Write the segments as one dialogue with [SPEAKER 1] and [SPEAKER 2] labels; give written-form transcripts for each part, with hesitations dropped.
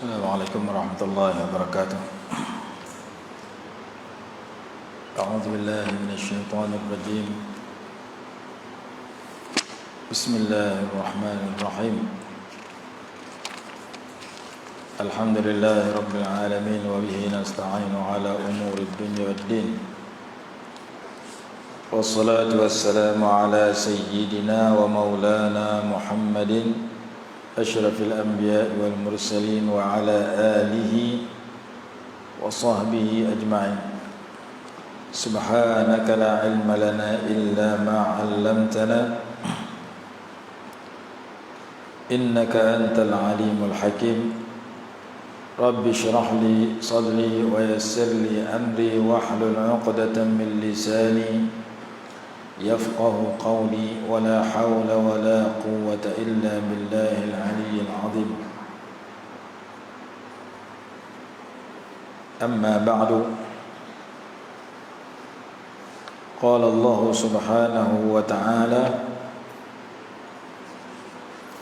[SPEAKER 1] Assalamualaikum warahmatullahi wabarakatuh. A'udzu billahi minasyaitonir rajim. Bismillahirrahmanirrahim. Alhamdulillahi rabbil alamin wa bihi nasta'inu ala umurid dunya waddin. Wassalatu wassalamu ala sayyidina wa maulana Muhammadin asyrafil anbiya'i wal mursalin wa ala alihi wa sahbihi ajma'in. Subhanaka la ilma lana illa ma 'allamtana innaka antal alimul hakim. Rabbi shrah li sadri wa yassir li amri wahlul 'uqdatam min lisani yafqahu qawli wa la hawla wa la quwwata illa billahil aliyyil azim. Amma ba'du. Qala Allah subhanahu wa ta'ala,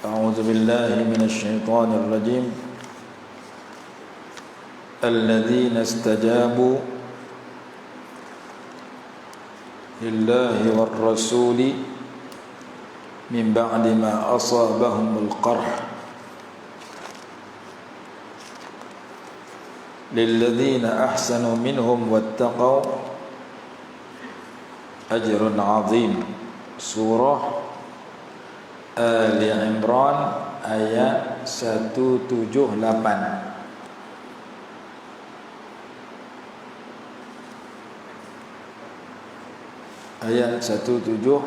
[SPEAKER 1] a'udzu billahi minasy syaithanir rajim. Alladzina istajabu lillahi war rasuli min ba'di ma asabahumul qarh lilladzina ahsanu minhum wattaqaw ajrun 'azim. Surah Ali Imran ayat 178. Ayat 178.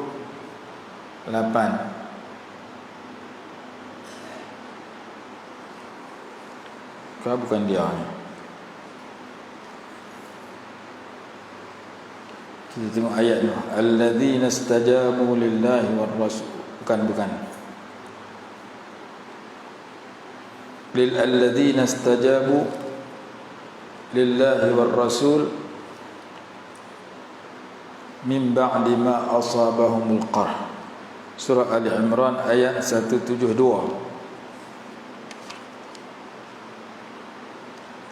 [SPEAKER 1] Kau bukan dia ni. Kita tengok ayat tu. Alladzina istajabu lillahi war rasul. Bukan. Lilladzina istajabu lillahi war rasul min ba'di ma asabahumul qarh. Surah Ali Imran ayat 172.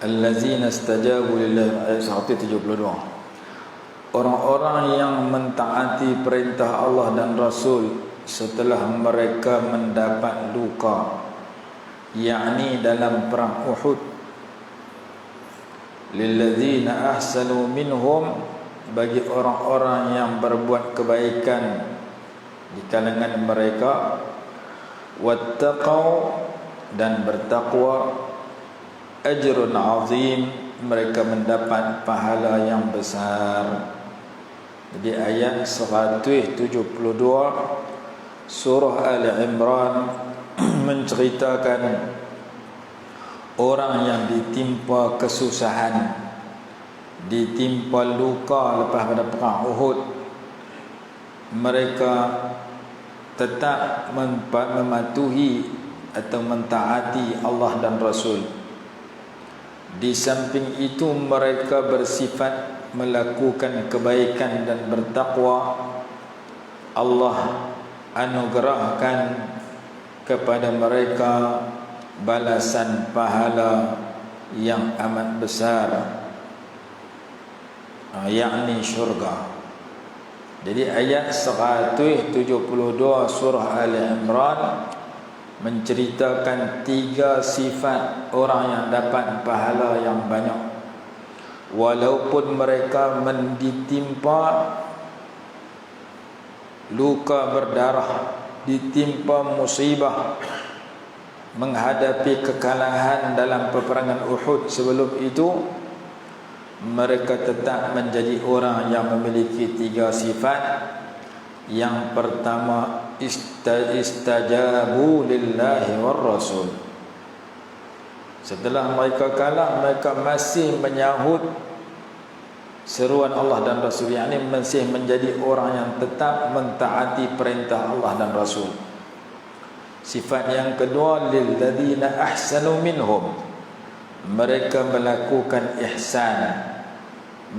[SPEAKER 1] Allazina istajabu lillahi ayat 172. Orang-orang yang mentaati perintah Allah dan Rasul setelah mereka mendapat luka, yakni dalam perang Uhud. Lillazina ahsanu minhum, bagi orang-orang yang berbuat kebaikan di kalangan mereka, wattaqau, dan bertakwa, ajrun azim, mereka mendapat pahala yang besar. Jadi ayat 172 surah Ali Imran menceritakan orang yang ditimpa kesusahan, ditimpa luka lepas pada perang Uhud, mereka tetap mematuhi atau mentaati Allah dan Rasul. Di samping itu mereka bersifat melakukan kebaikan dan bertakwa. Allah anugerahkan kepada mereka balasan pahala yang amat besar, yakni syurga. Jadi ayat 172 surah Ali Imran menceritakan 3 sifat orang yang dapat pahala yang banyak. Walaupun mereka ditimpa luka berdarah, ditimpa musibah, menghadapi kekalahan dalam peperangan Uhud sebelum itu, mereka tetap menjadi orang yang memiliki 3 sifat. Yang pertama, istajabu lillahi war rasul. Setelah mereka kalah, mereka masih menyahut seruan Allah dan Rasul, yakni masih menjadi orang yang tetap mentaati perintah Allah dan Rasul. Sifat yang kedua, lilladzina ahsanu minhum, mereka melakukan ihsan,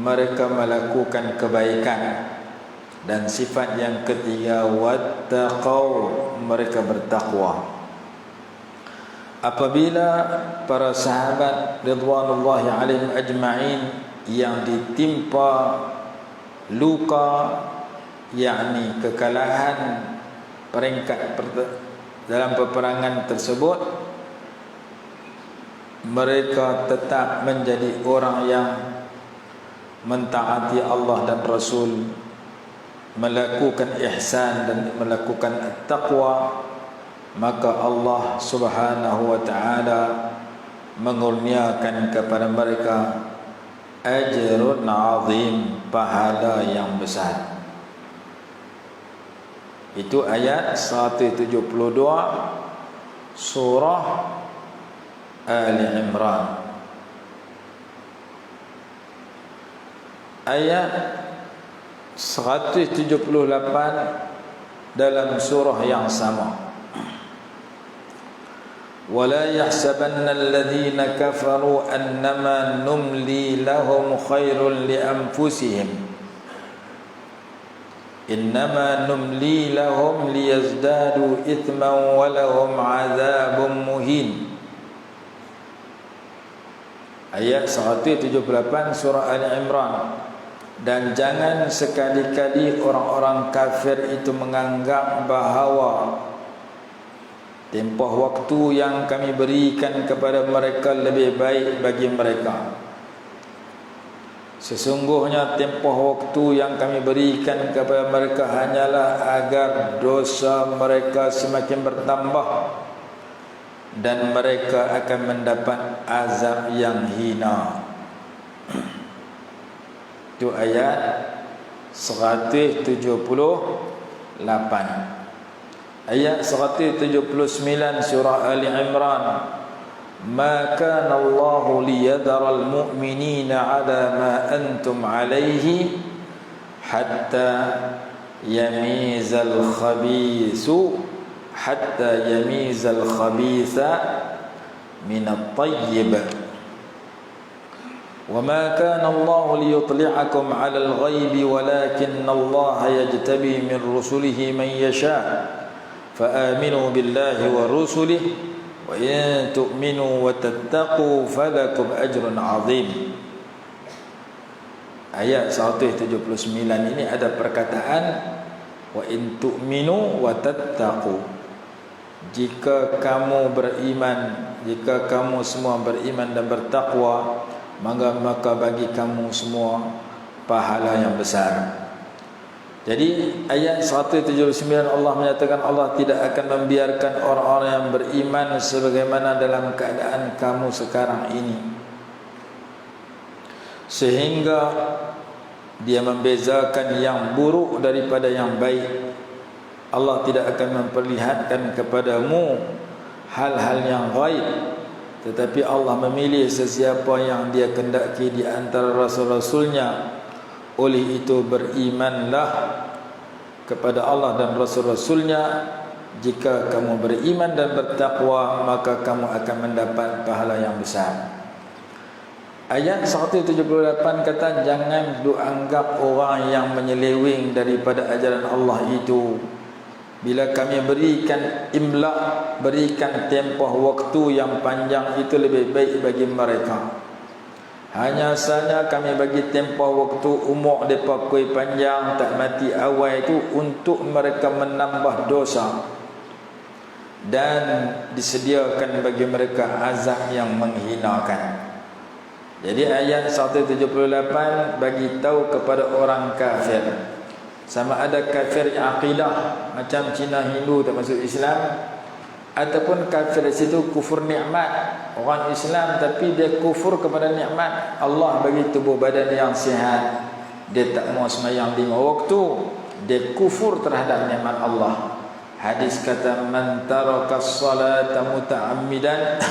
[SPEAKER 1] mereka melakukan kebaikan. Dan sifat yang ketiga, wattaqau, mereka bertakwa. apabila para sahabat ridwanullahi alaihim ajma'in yang ditimpa luka, yakni kekalahan peringkat dalam peperangan tersebut, mereka tetap menjadi orang yang mentaati Allah dan Rasul, melakukan ihsan dan melakukan at-taqwa, maka Allah Subhanahu wa ta'ala mengurniakan kepada mereka ajrun azim, pahala yang besar. Itu ayat 172 surah Ali Imran. Ayat 178 dalam surah yang sama. وَلَا يَحْسَبَنَّ الَّذِينَ كَفَرُوا أَنَّمَا نُمْلِي لَهُمْ خَيْرٌ لِأَنفُسِهِمْ إِنَّمَا نُمْلِي لَهُمْ لِيَزْدَادُوا إِثْمًا وَلَهُمْ عَذَابٌ مُهِينٌ. Ayat 178 surah Ali Imran. Dan jangan sekali-kali orang-orang kafir itu menganggap bahawa tempoh waktu yang kami berikan kepada mereka lebih baik bagi mereka. Sesungguhnya tempoh waktu yang kami berikan kepada mereka hanyalah agar dosa mereka semakin bertambah dan mereka akan mendapat azab yang hina. Itu ayat 178. Ayat 179 surah Ali Imran. Ma kana Allahu liyadhara al-mu'minina 'ala ma antum 'alayhi hatta yamizal khabithu khabitha min at-tayyib. وما كان الله ليطلعكم على الغيب ولكن الله يجتبي من رسله من يشاء فآمنوا بالله ورسله وإن تؤمنوا وتتقوا فلكم أجر عظيم. Ayat 179 ini ada perkataan wa in tu'minu wa tattaqu. Jika kamu beriman, jika kamu semua beriman dan bertakwa, maka bagi kamu semua pahala yang besar. Jadi ayat 179 Allah menyatakan Allah tidak akan membiarkan orang-orang yang beriman sebagaimana dalam keadaan kamu sekarang ini, sehingga dia membezakan yang buruk daripada yang baik. Allah tidak akan memperlihatkan kepadamu hal-hal yang gaib, tetapi Allah memilih sesiapa yang dia kendaki di antara rasul-rasulnya. Oleh itu berimanlah kepada Allah dan rasul-rasulnya. Jika kamu beriman dan bertakwa, maka kamu akan mendapat pahala yang besar. Ayat 178 kata, jangan dianggap orang yang menyeleweng daripada ajaran Allah itu. Bila kami berikan imlak, berikan tempoh waktu yang panjang, itu lebih baik bagi mereka. Hanya saja kami bagi tempoh waktu umur mereka kuih panjang, tak mati awal itu untuk mereka menambah dosa, dan disediakan bagi mereka azab yang menghinakan. Jadi ayat 178 bagi tahu kepada orang kafir, sama ada kafir akidah macam Cina Hindu tak masuk Islam, ataupun kafir di situ kufur nikmat. Orang Islam tapi dia kufur kepada nikmat. Allah bagi tubuh badan yang sihat, dia tak mau sembahyang 5 waktu, dia kufur terhadap nikmat Allah. Hadis kata, man tarakas salata muta'ammidan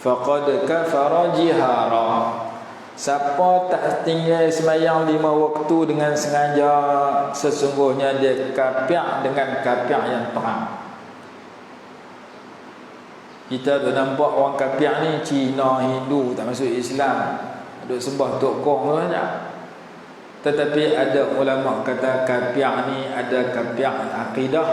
[SPEAKER 1] faqad kafara jihara. Siapa tak tinggal sembahyang 5 waktu dengan sengaja, sesungguhnya dia kafir dengan kafir yang terang. Kita dah nampak orang kafir ni Cina, Hindu, tak masuk Islam, duk sembah tok gong banyak. Tetapi ada ulama kata kafir ni ada kafir akidah,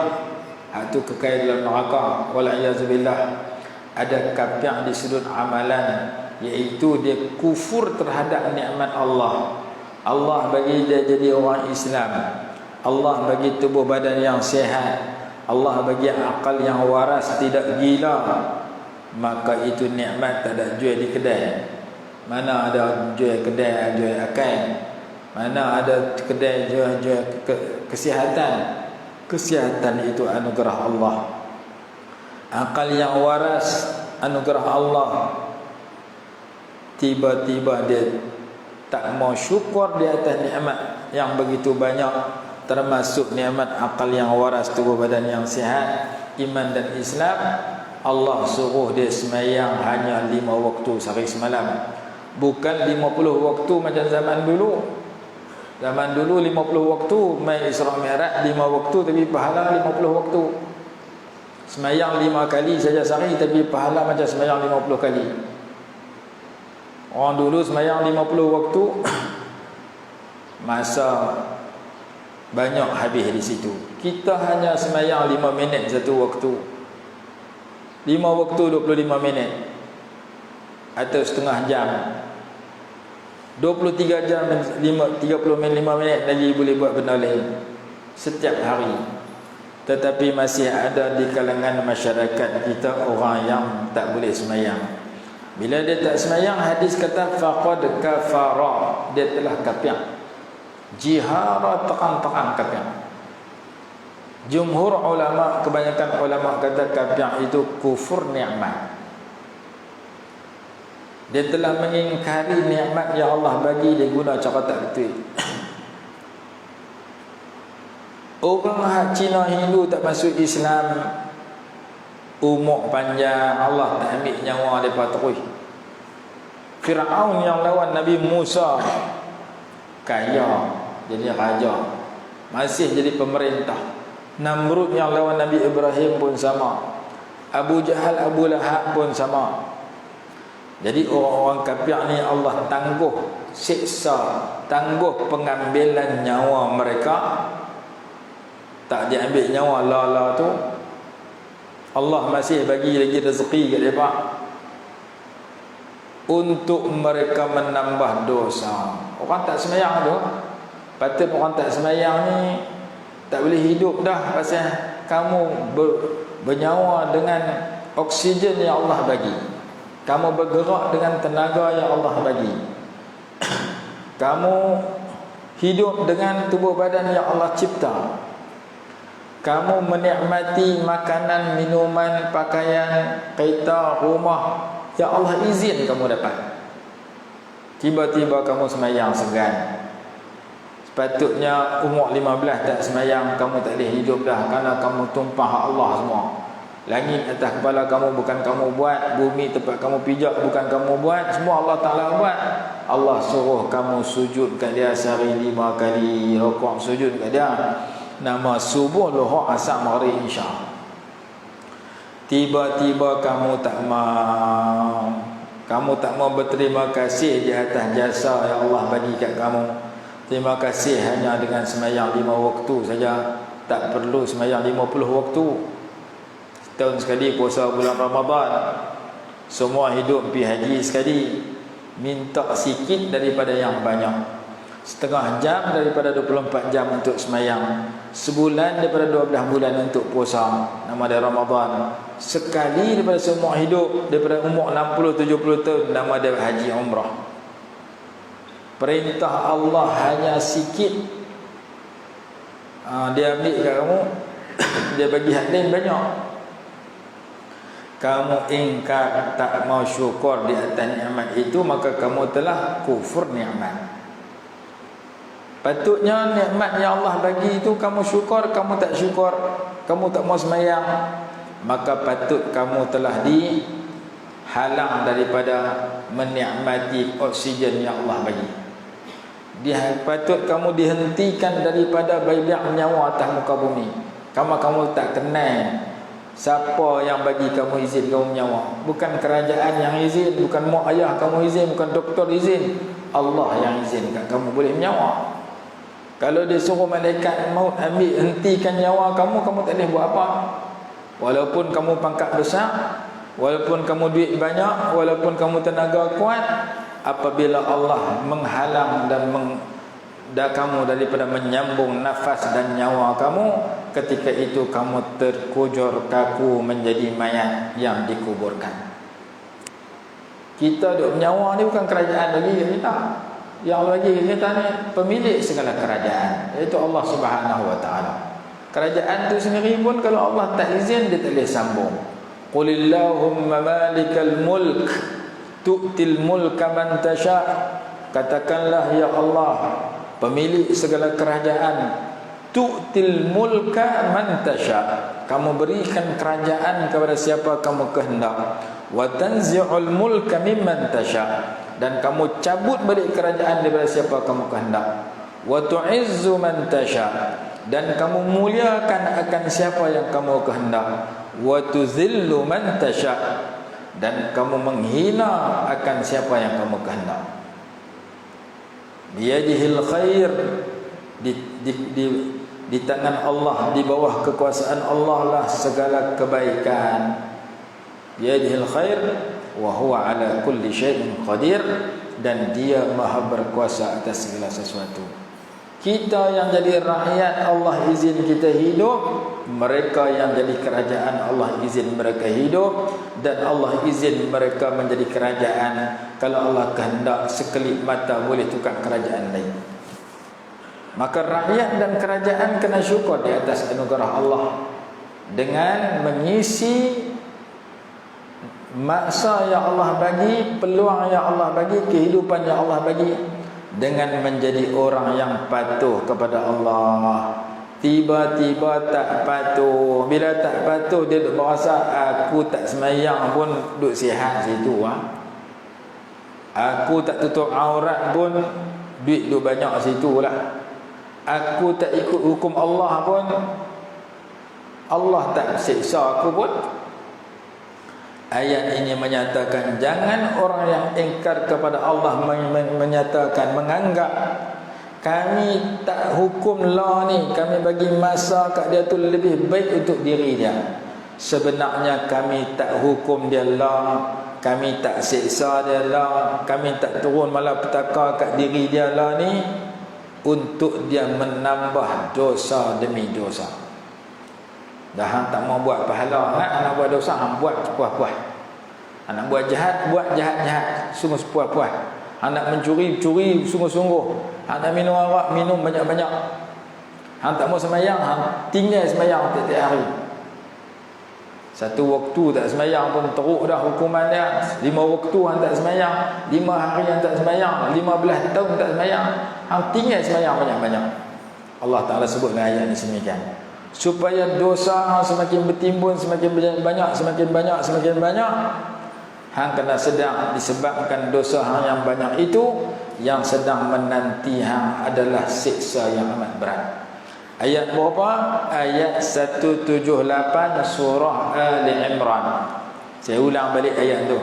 [SPEAKER 1] itu kekal dalam neraka, wal a'yazubillah. ada kafir di sudut amalan, iaitu dia kufur terhadap nikmat Allah. Allah bagi dia jadi orang Islam, Allah bagi tubuh badan yang sihat, Allah bagi akal yang waras, tidak gila, maka itu nikmat tak ada jual di kedai. Mana ada jual kedai jual akal, mana ada kedai jual kesihatan. Kesihatan itu anugerah Allah. Akal yang waras anugerah Allah. Tiba-tiba dia tak mau syukur di atas nikmat yang begitu banyak, termasuk nikmat akal yang waras, tubuh badan yang sihat, iman dan Islam. Allah suruh dia semayang hanya 5 waktu sehari semalam, bukan 50 waktu macam zaman dulu. Zaman dulu 50 waktu, mai Isra Mi'raj 5 waktu tapi pahala 50 waktu. Semayang 5 kali saja sehari tapi pahala macam semayang 50 kali. Orang dulu semayang 50 waktu, masa banyak habis di situ. Kita hanya semayang 5 minit satu waktu. 5 waktu 25 minit atau setengah jam. 23 jam 35 minit lagi boleh buat benda lain setiap hari. Tetapi masih ada di kalangan masyarakat kita orang yang tak boleh semayang. Bila dia tak semayang, hadis kata faqad kafara, dia telah kafir. Jihara tekan-tekan kafir. Jumhur ulama, kebanyakan ulama kata kafir itu kufur nikmat. Dia telah mengingkari nikmat yang Allah bagi, dia guna cara tak betul. Orang Cina Hindu tak masuk Islam, umur panjang, Allah tak ambil nyawa mereka terus. Fir'aun yang lawan Nabi Musa, kaya, jadi raja, masih jadi pemerintah. Namrud yang lawan Nabi Ibrahim pun sama. Abu Jahal, Abu Lahab pun sama. Jadi orang-orang kafir ni Allah tangguh siksa, tangguh pengambilan nyawa mereka. Tak diambil nyawa lala tu, Allah masih bagi lagi rezeki kat mereka untuk mereka menambah dosa. Orang tak semayang tu, patut orang tak semayang ni tak boleh hidup dah, pasal kamu bernyawa dengan oksigen yang Allah bagi. Kamu bergerak dengan tenaga yang Allah bagi. Kamu hidup dengan tubuh badan yang Allah cipta. Kamu menikmati makanan, minuman, pakaian, kereta, rumah yang Allah izin kamu dapat. Tiba-tiba kamu semayang segan. Sepatutnya umur 15 tak semayang, kamu tak boleh hidup dah, kerana kamu tumpah hak Allah semua. Langit atas kepala kamu bukan kamu buat, bumi tempat kamu pijak bukan kamu buat, semua Allah Ta'ala buat. Allah suruh kamu sujud kat dia sehari 5 kali, rukuk sujud kat dia. Nama subuh, luhur, asar, maghrib, isya. Tiba-tiba kamu tak mau berterima kasih di atas jasa yang Allah bagi kat kamu. Terima kasih hanya dengan semayang 5 waktu saja, tak perlu semayang 50 waktu. Setahun sekali puasa bulan Ramadan, semua hidup pergi haji sekali. Minta sikit daripada yang banyak. Setengah jam daripada 24 jam untuk semayang. Sebulan daripada 12 bulan untuk puasa, nama dia Ramadan. Sekali daripada semua hidup, daripada umur 60-70 tahun, nama dia haji umrah. Perintah Allah hanya sikit, dia ambil kat kamu, dia bagi hak lain banyak. Kamu ingkar, tak mau syukur di atas nikmat itu, maka kamu telah kufur nikmat. Patutnya nikmat yang Allah bagi itu kamu syukur, kamu tak syukur, kamu tak mau semayang, maka patut kamu telah dihalang daripada menikmati oksigen yang Allah bagi. Patut kamu dihentikan daripada bayar nyawa atas muka bumi. Kamu tak kenal siapa yang bagi kamu izin kamu nyawa. Bukan kerajaan yang izin, bukan mak ayah kamu izin, bukan doktor izin. Allah yang izinkan kamu boleh menyawa. Kalau dia suruh malaikat maut hentikan nyawa kamu, kamu tak boleh buat apa. Walaupun kamu pangkat besar, walaupun kamu duit banyak, walaupun kamu tenaga kuat, apabila Allah menghalang dan kamu daripada menyambung nafas dan nyawa kamu, ketika itu kamu terkujur kaku menjadi mayat yang dikuburkan. Kita duk nyawa ni bukan kerajaan bagi kita. Yang Allah bagi kita ni pemilik segala kerajaan, iaitu Allah Subhanahu wa taala. Kerajaan tu sendiri pun kalau Allah tak izin, dia tak boleh sambung. Qulillahumma malikal mulk tu'til mulka man tasha. Katakanlah ya Allah, pemilik segala kerajaan, tu'til mulka man tasha, kamu berikan kerajaan kepada siapa kamu kehendak. Wa tanzi'ul mulka mimman tasha, dan kamu cabut balik kerajaan daripada siapa kamu kehendak. Wa tu'izzu man tasha, dan kamu muliakan akan siapa yang kamu kehendak. Wa tuzillu man tasha, dan kamu menghina akan siapa yang kamu kehendak. Biyadihil khair, di tangan Allah, di bawah kekuasaan Allah lah segala kebaikan. Biyadihil khair wa huwa ala kulli syai'in qadir, dan dia maha berkuasa atas segala sesuatu. Kita yang jadi rakyat, Allah izin kita hidup. Mereka yang jadi kerajaan, Allah izin mereka hidup. Dan Allah izin mereka menjadi kerajaan. Kalau Allah kehendak, sekelip mata boleh tukar kerajaan lain. Maka rakyat dan kerajaan kena syukur di atas anugerah Allah dengan mengisi masa yang Allah bagi, peluang yang Allah bagi, kehidupan yang Allah bagi, dengan menjadi orang yang patuh kepada Allah. Tiba-tiba tak patuh. Bila tak patuh, dia duk berasa aku tak semayang pun duk sihat situ. Aku tak tutup aurat pun duit duk banyak situ lah. Aku tak ikut hukum Allah pun Allah tak siksa aku pun. Ayat ini menyatakan jangan orang yang ingkar kepada Allah menyatakan, menganggap kami tak hukum law ni, kami bagi masa kat dia tu lebih baik untuk diri dia. Sebenarnya kami tak hukum dia law, kami tak siksa dia law, kami tak turun malapetaka kat diri dia law ni untuk dia menambah dosa demi dosa. Dah hang tak mau buat pahala, nak buat dosa, hang buat puas-puas. Hang nak buat jahat, buat jahat-jahat, sungguh puas-puas. Hang nak mencuri, curi sungguh-sungguh. Hang nak minum arak, minum banyak-banyak. Hang tak mau sembahyang, hang tinggal sembahyang tiap-tiap hari. Satu waktu tak sembahyang pun teruk dah hukuman dia. 5 waktu hang tak sembahyang, 5 hari hang tak sembahyang, 15 tahun tak sembahyang, hang tinggal sembahyang banyak-banyak. Allah Ta'ala sebut dalam ayat ni semikian, supaya dosa semakin bertimbun, semakin banyak, semakin banyak, semakin banyak. Hang kena sedang disebabkan dosa hang yang banyak itu, yang sedang menanti hang adalah siksa yang amat berat. Ayat berapa? Ayat 178 surah Ali Imran. Saya ulang balik ayat tu.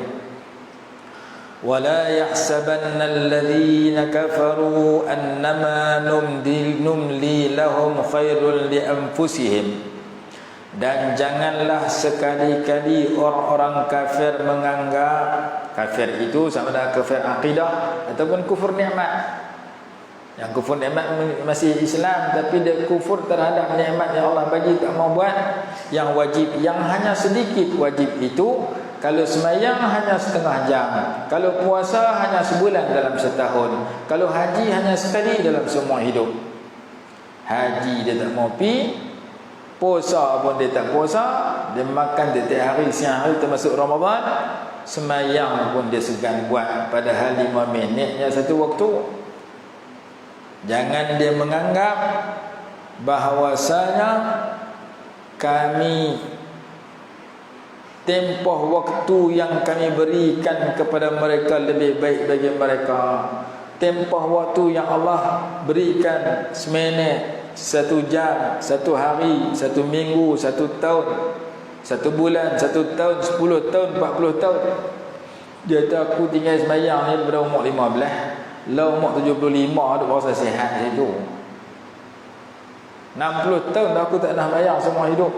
[SPEAKER 1] وَلَا يَحْسَبَنَّ الَّذِينَ كَفَرُوا أَنَّمَا نُمْلِي لَهُمْ خَيْرٌ لِأَنفُسِهِمْ. Dan janganlah sekali-kali orang-orang kafir menganggap, kafir itu sama ada kafir akidah ataupun kufur nikmat. Yang kufur nikmat masih Islam, tapi dia kufur terhadap nikmat yang Allah bagi, tak mau buat yang wajib, yang hanya sedikit wajib itu. Kalau sembahyang hanya setengah jam, kalau puasa hanya sebulan dalam setahun, kalau haji hanya sekali dalam semua hidup. Haji dia tak mau pi, puasa pun dia tak puasa, dia makan tiap hari, siang hari termasuk Ramadan. Sembahyang pun dia segan buat, padahal 5 minitnya satu waktu. Jangan dia menganggap bahawasanya kami tempoh waktu yang kami berikan kepada mereka lebih baik bagi mereka. Tempoh waktu yang Allah berikan seminit, 1 jam, 1 hari, 1 minggu, 1 tahun, 1 bulan, 1 tahun, 10 tahun, 40 tahun. Dia kata aku tinggal sembahyang ni daripada umur 15, lah umur 75 ada rasa sihat situ. 60 tahun dah aku tak nak sembahyang semua hidup.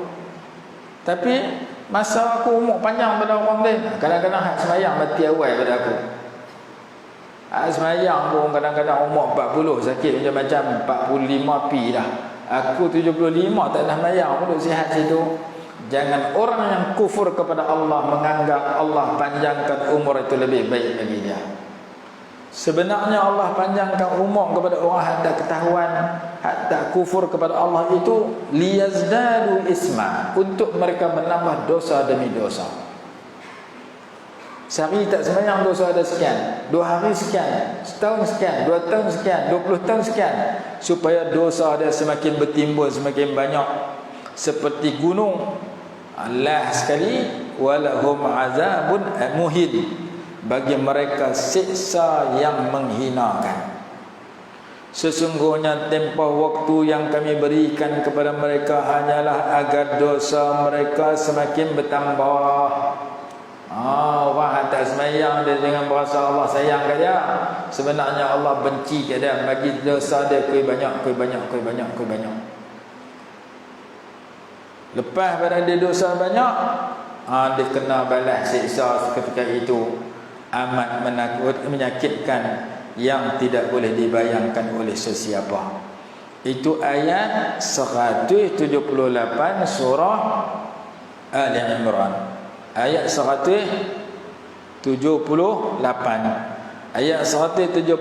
[SPEAKER 1] Tapi Masa aku umur panjang pada orang lain. Kadang-kadang hak semayang mati awal pada aku. Hak semayang pun kadang-kadang umur 40 sakit macam-macam. 45 pi dah. Aku 75 tak dah semayang pun duduk sihat situ. Jangan orang yang kufur kepada Allah menganggap Allah panjangkan umur itu lebih baik bagi dia. Sebenarnya Allah panjangkan umur kepada orang yang tak ketahuan, tak kufur kepada Allah itu liyazdadu isma, untuk mereka menambah dosa demi dosa. Sehari tak sembahyang dosa ada sekian, 2 hari sekian, setahun sekian, 2 tahun sekian, 20 tahun sekian, supaya dosa dia semakin bertimbul, semakin banyak seperti gunung. Allah sekali walahum azabun muhin, bagi mereka siksa yang menghinakan. Sesungguhnya tempoh waktu yang kami berikan kepada mereka hanyalah agar dosa mereka semakin bertambah. Orang tak semayang dia dengan berasa Allah sayang kat dia, sebenarnya Allah benci kat dia, bagi dosa dia kui banyak. Lepas pada dia dosa banyak, dia kena balas siksa seketika itu. Amat menyakitkan yang tidak boleh dibayangkan oleh sesiapa. Itu ayat 178 surah Ali Imran. Ayat 178. Ayat 179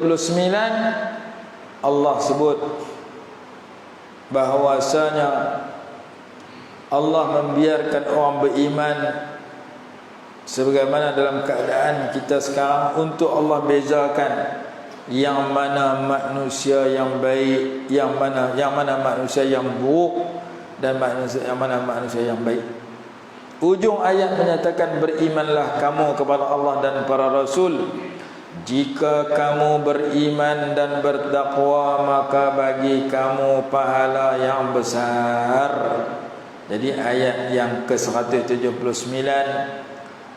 [SPEAKER 1] Allah sebut bahwasanya Allah membiarkan orang beriman sebagaimana dalam keadaan kita sekarang untuk Allah bezakan yang mana manusia yang baik, yang mana manusia yang buruk, dan yang mana manusia yang baik. Ujung ayat menyatakan berimanlah kamu kepada Allah dan para rasul. Jika kamu beriman dan bertakwa, maka bagi kamu pahala yang besar. Jadi ayat yang ke-179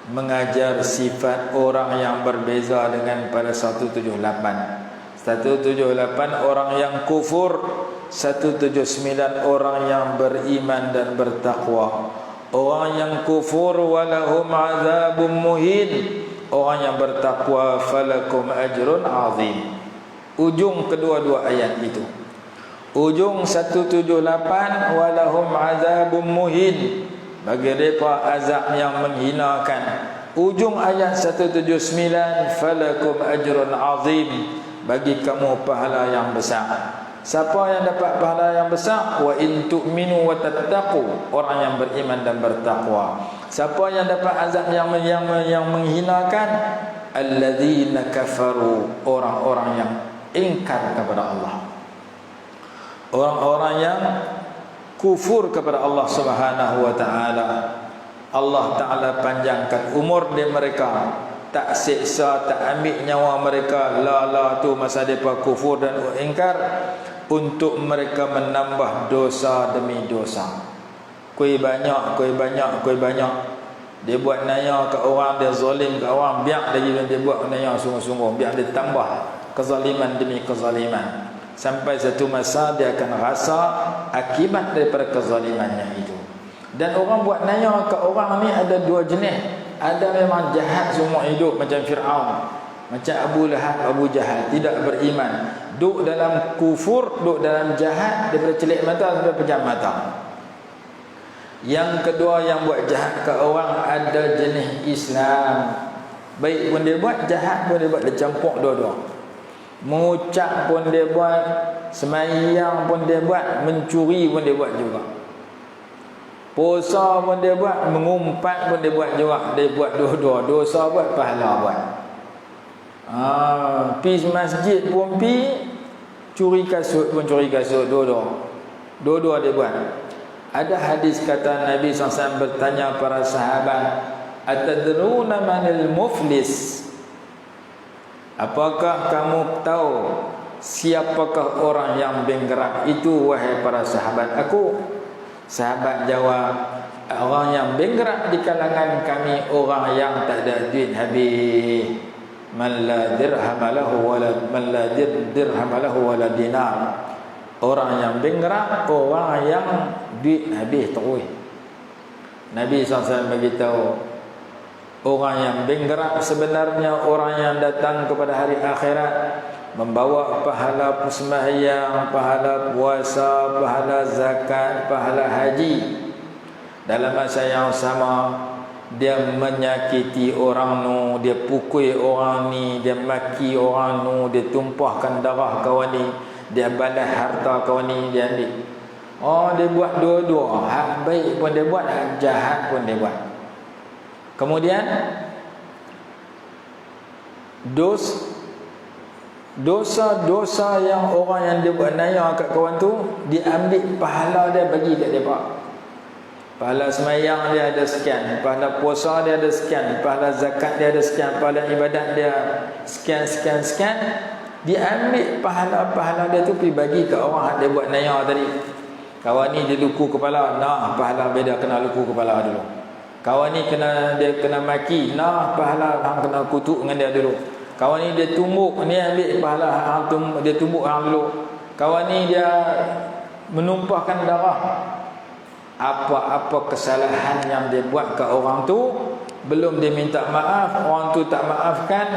[SPEAKER 1] mengajar sifat orang yang berbeza dengan pada 178. 178 orang yang kufur, 179 orang yang beriman dan bertakwa. Orang yang kufur walahum azabun muhin, orang yang bertakwa falakum ajrun azim. Ujung kedua-dua ayat itu. Ujung 178 walahum azabun muhin, bagi mereka azab yang menghinakan. Ujung ayat 179 falakum ajrun azim, bagi kamu pahala yang besar. Siapa yang dapat pahala yang besar? Wa in tu'minu wa tattaqu, orang yang beriman dan bertakwa. Siapa yang dapat azab yang menghinakan? Alladzina kafaru, orang-orang yang ingkar kepada Allah, orang-orang yang kufur kepada Allah Subhanahu wa taala. Allah Taala panjangkan umur di mereka, tak siksa, tak ambil nyawa mereka. La tu masa depa kufur dan ingkar, untuk mereka menambah dosa demi dosa. Kui banyak. Dia buat naya ke orang, dia zalim ke orang, biar dia buat naya sungguh-sungguh, biar dia tambah kezaliman demi kezaliman. Sampai satu masa dia akan rasa akibat daripada kezalimannya itu. Dan orang buat naya ke orang ni ada 2 jenis. Ada memang jahat semua hidup macam Fir'aun, macam Abu Lahab, Abu Jahal, tidak beriman, duduk dalam kufur, duduk dalam jahat, daripada celik mata sampai pejam mata. Yang kedua yang buat jahat ke orang, ada jenis Islam, baik pun dia buat, jahat pun dia buat, dia campur dua-dua. Mengucap pun dia buat, semayang pun dia buat, mencuri pun dia buat juga, puasa pun dia buat, mengumpat pun dia buat juga. Dia buat dua-dua, dosa buat, pahala buat. Pergi masjid pun pergi, curi kasut pun curi kasut, dua-dua dia buat. Ada hadis kata Nabi SAW bertanya para sahabat, atadruna manil muflis, apakah kamu tahu siapakah orang yang benggerak itu wahai para sahabat aku? Sahabat jawab, orang yang benggerak di kalangan kami orang yang tak ada duit habis. Man la dirham lahu wala dinar. Orang yang benggerak, orang yang duit habis terus. Nabi SAW beritahu, orang yang bergerak sebenarnya orang yang datang kepada hari akhirat membawa pahala sembahyang, pahala puasa, pahala zakat, pahala haji. Dalam masa yang sama dia menyakiti orang nu, dia pukul orang ni, dia maki orang nu, dia tumpahkan darah kawan ni, dia balas harta kawan ni, dia ambil. Oh, dia buat dua-dua, hak baik pun dia buat, hak jahat pun dia buat. Kemudian dosa-dosa yang orang yang dia buat naya kat kawan tu, dia ambil pahala dia bagi kat dia pak. Pahala semayang dia ada sekian, pahala puasa dia ada sekian, pahala zakat dia ada sekian, pahala ibadat dia sekian. Dia ambil pahala-pahala dia tu pergi bagi ke orang yang dia buat naya tadi. Kawan ni dia luku kepala, nah pahala beda kena luku kepala dulu. Kawan ni dia kena maki, nah pahala hang kena kutuk dengan dia dulu. Kawan ni dia tumbuk, ni ambil pahala hang dia tumbuk hang dulu. Kawan ni dia menumpahkan darah. Apa-apa kesalahan yang dia buat ke orang tu, belum dia minta maaf, orang tu tak maafkan,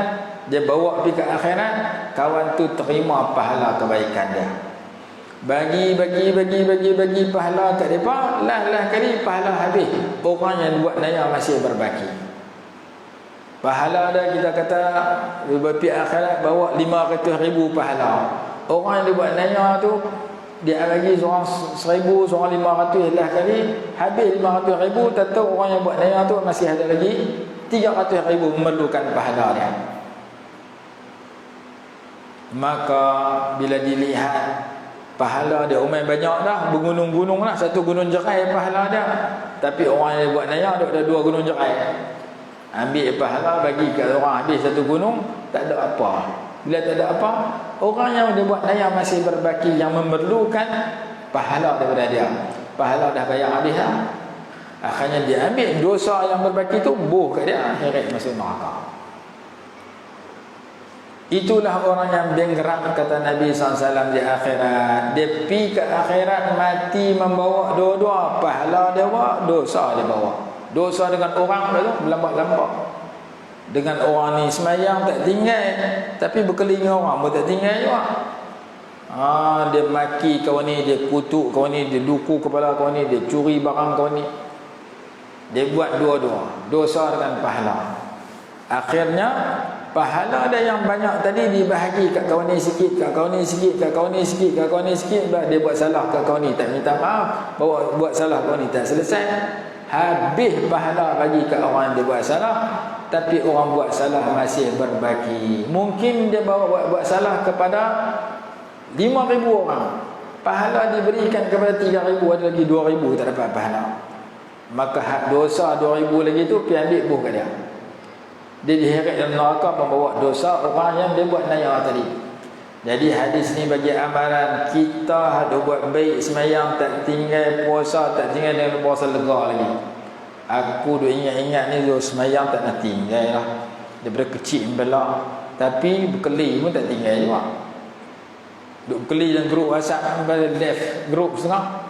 [SPEAKER 1] dia bawa pergi ke akhirat, kawan tu terima pahala kebaikan dia. Bagi pahala kat depa, lah kali pahala habis. Orang yang buat naya masih berbaki. Pahala dia kita kata pergi akhirat bawa 500,000 pahala. Orang yang dia buat naya tu dia bagi seorang 1,000, seorang 500 lah kali, habis 500,000, tentu orang yang buat naya tu masih ada lagi 300,000 memerlukan pahala dia. Maka bila dilihat pahala dia umai banyak dah, bergunung-gunung lah, satu gunung jerai pahala dia. Tapi orang yang buat naya ada 2 gunung jerai. Ambil pahala bagi kat orang habis satu gunung, tak ada apa. Bila tak ada apa, orang yang dia buat naya masih berbaki, yang memerlukan pahala daripada dia. Pahala dah bayar habis dah. Akhirnya dia ambil dosa yang berbaki tu, buh kat dia, heret masuk neraka. Itulah orang yang bergerak, kata Nabi SAW, di akhirat. Dia pergi ke akhirat mati membawa dua-dua, pahala dia bawa, dosa dia bawa. Dosa dengan orang tu berlambat-lambat. Dengan orang ni semayang tak tinggal, tapi berkeliling orang pun tak tinggal juga. Dia maki kawan ni, dia kutuk kawan ni, dia duku kepala kawan ni, dia curi barang kawan ni. Dia buat dua-dua, dosa dengan pahala. Akhirnya pahala dia yang banyak tadi dibahagi kat kawan ni sikit, kat kawan ni sikit, kat kawan ni sikit, kat kawan ni sikit. Dia buat salah kat kawan ni, tak minta maaf, buat salah kawan ni tak selesai. Habis pahala bagi kat orang yang dia buat salah, tapi orang buat salah masih berbaki. Mungkin dia buat salah kepada 5,000 orang, pahala diberikan kepada 3,000, ada lagi 2,000 tak dapat pahala. Maka hak dosa 2,000 lagi tu pergi ambil buh kat dia. Dia diheret dalam neraka membawa dosa orang yang dia buat naya tadi. Jadi hadis ni bagi amalan kita, ada buat baik semayang tak tinggal, puasa tak tinggal, dengan puasa lega lagi. Aku duk ingat-ingat ni duk semayang tak nak tinggal lah, daripada kecil belak. Tapi berkeli pun tak tinggal juga. Duk berkeli dalam grup WhatsApp, left grup setengah.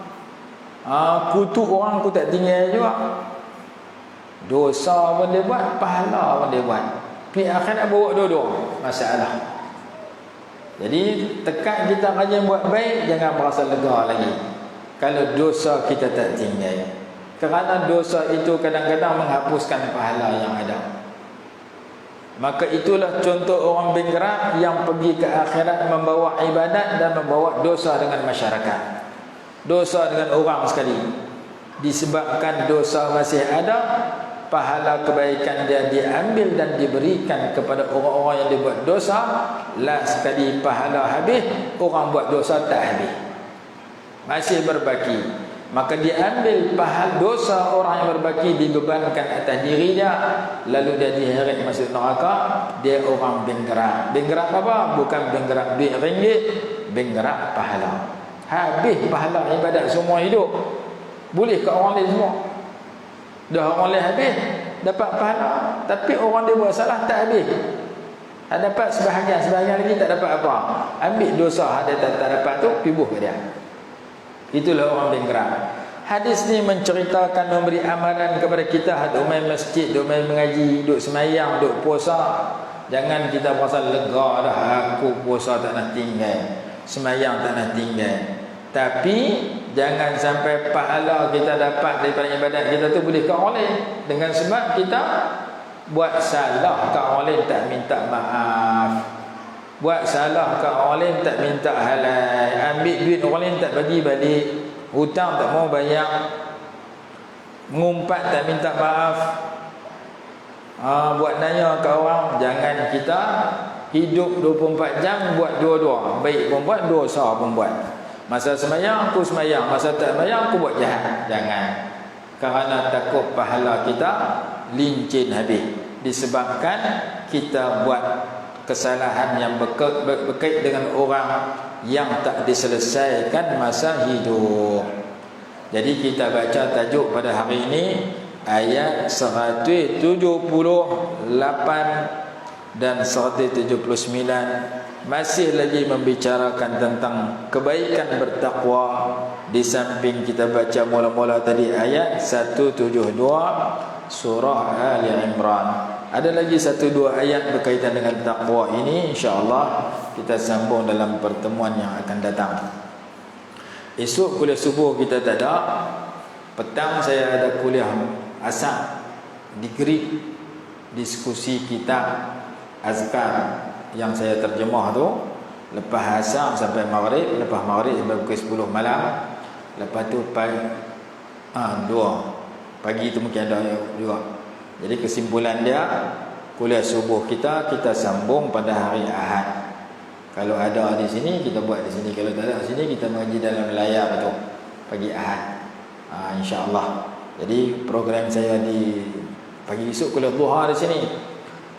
[SPEAKER 1] Kutuk orang aku tak tinggal juga. Dosa pun dia buat, pahala pun dia buat. Pergi akhirat bawa dua-dua, masalah. Jadi tekan kita rajin buat baik, jangan merasa lega lagi kalau dosa kita tak tinggal. Kerana dosa itu kadang-kadang menghapuskan pahala yang ada. Maka itulah contoh orang bergerak yang pergi ke akhirat membawa ibadat dan membawa dosa dengan masyarakat, dosa dengan orang sekali. Disebabkan dosa masih ada, pahala kebaikan dia diambil dan diberikan kepada orang-orang yang dibuat dosa. Last sekali pahala habis, orang buat dosa tak habis, masih berbaki. Maka diambil pahala dosa orang yang berbaki, dibebankan atas diri dia, lalu dia diheret masuk neraka. Dia orang bergerak. Bergerak apa? Bukan bergerak duit ringgit, bergerak pahala. Habis pahala ibadat semua hidup, boleh ke orang lain semua. Dah orang lain habis dapat pahala, tapi orang dia buat salah tak habis. Dapat sebahagian lagi tak dapat apa. Ambil dosa dia tak dapat tu, pibuh ke dia. Itulah orang bergerak. Hadis ni menceritakan, memberi amaran kepada kita, duk main masjid, duk main mengaji, duk semayang, duk puasa. Jangan kita rasa lega dah, aku puasa tak nak tinggal, semayang tak nak tinggal. Tapi jangan sampai pahala kita dapat daripada ibadat kita tu boleh oleh dengan sebab kita buat salah ke oleh tak minta maaf, buat salah ke oleh tak minta halal, ambil duit oleh tak bagi balik, hutang tak mau bayar, mengumpat tak minta maaf, buat nanya ke orang. Jangan kita hidup 24 jam buat dua-dua, baik pun buat, dosa pun buat. Masa semayang aku semayang, masa tak semayang aku buat jahat. Jangan, kerana takut pahala kita lincin habis disebabkan kita buat kesalahan yang berkait dengan orang yang tak diselesaikan masa hidup. Jadi kita baca tajuk pada hari ini ayat 178 dan 179, masih lagi membicarakan tentang kebaikan bertakwa. Di samping kita baca mula-mula tadi ayat 172 surah Ali Imran, ada lagi 1-2 ayat berkaitan dengan takwa ini. InsyaAllah kita sambung dalam pertemuan yang akan datang. Esok kuliah subuh kita tak ada. Petang saya ada kuliah asar degree diskusi kitab azkar yang saya terjemah tu. Lepas asar sampai maghrib, lepas maghrib sampai pukul 10 malam. Lepas tu pagi 2 pagi tu mungkin ada juga. Jadi kesimpulan dia, kuliah subuh kita sambung pada hari Ahad. Kalau ada di sini kita buat di sini, kalau tak ada di sini kita mengaji dalam layar tu pagi Ahad. InsyaAllah. Jadi program saya di pagi esok kuliah duha di sini.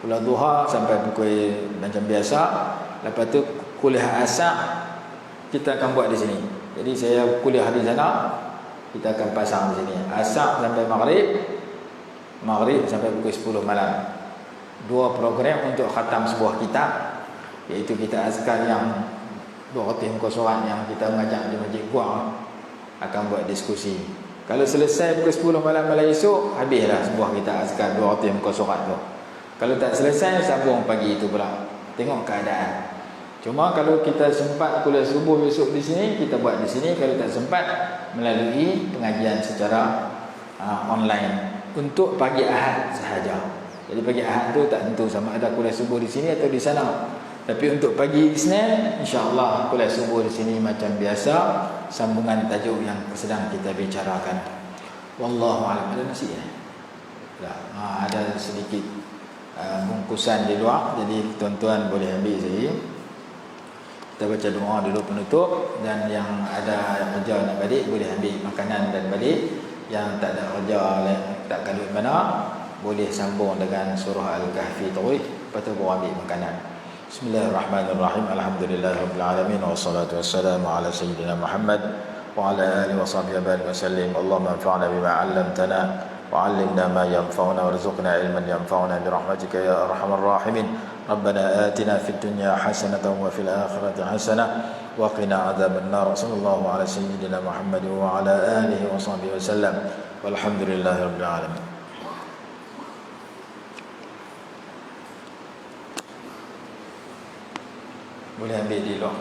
[SPEAKER 1] Kuliah duha sampai pukul macam biasa. Lepas tu kuliah asar kita akan buat di sini. Jadi saya kuliah di sana, kita akan pasang di sini. Asar sampai maghrib sampai pukul 10 malam. 2 program untuk khatam sebuah kitab, iaitu kita azkar yang 200 muka surat yang kita mengajar di Masjid Guang, akan buat diskusi. Kalau selesai pukul 10 malam esok, habislah sebuah kita azkar 200 muka surat tu. Kalau tak selesai, sambung pagi itu pula. Tengok keadaan. Cuma kalau kita sempat kuliah subuh besok di sini, kita buat di sini. Kalau tak sempat, melalui pengajian secara online untuk pagi Ahad sahaja. Jadi pagi Ahad tu tak tentu sama ada kuliah subuh di sini atau di sana. Tapi untuk pagi Isnin, insya-Allah kuliah subuh di sini macam biasa, sambungan tajuk yang sedang kita bicarakan. Wallahu a'lam. Ada nasi ya? Tak. Ada sedikit bungkusan di luar, jadi tuan-tuan boleh ambil saja. Kita baca doa dulu penutup, dan yang ada kerja nak balik boleh ambil makanan dan balik. Yang tak ada kerja, tak kalut mana, boleh sambung dengan surah Al-Kahfi terus, lepas tu baru ambil makanan. Bismillahirrahmanirrahim. Alhamdulillahirabbil alamin, wassalatu wassalamu ala sayyidina Muhammad wa ala alihi wa sahbihi wa sallim. Allahumma anfa'na bima 'allamtana wa 'allimna ma yanfa'una warzuqna ilman yanfa'una bi rahmatika ya arhamar rahimin. Rabbana atina fid dunya hasanatan wa fil akhirati hasanah wa qina adzaban nar. Sallallahu ala sayyidina Muhammad wa ala alihi wa sahbihi wasallam. Walhamdulillahirabbil alamin. Boleh ambil di luar.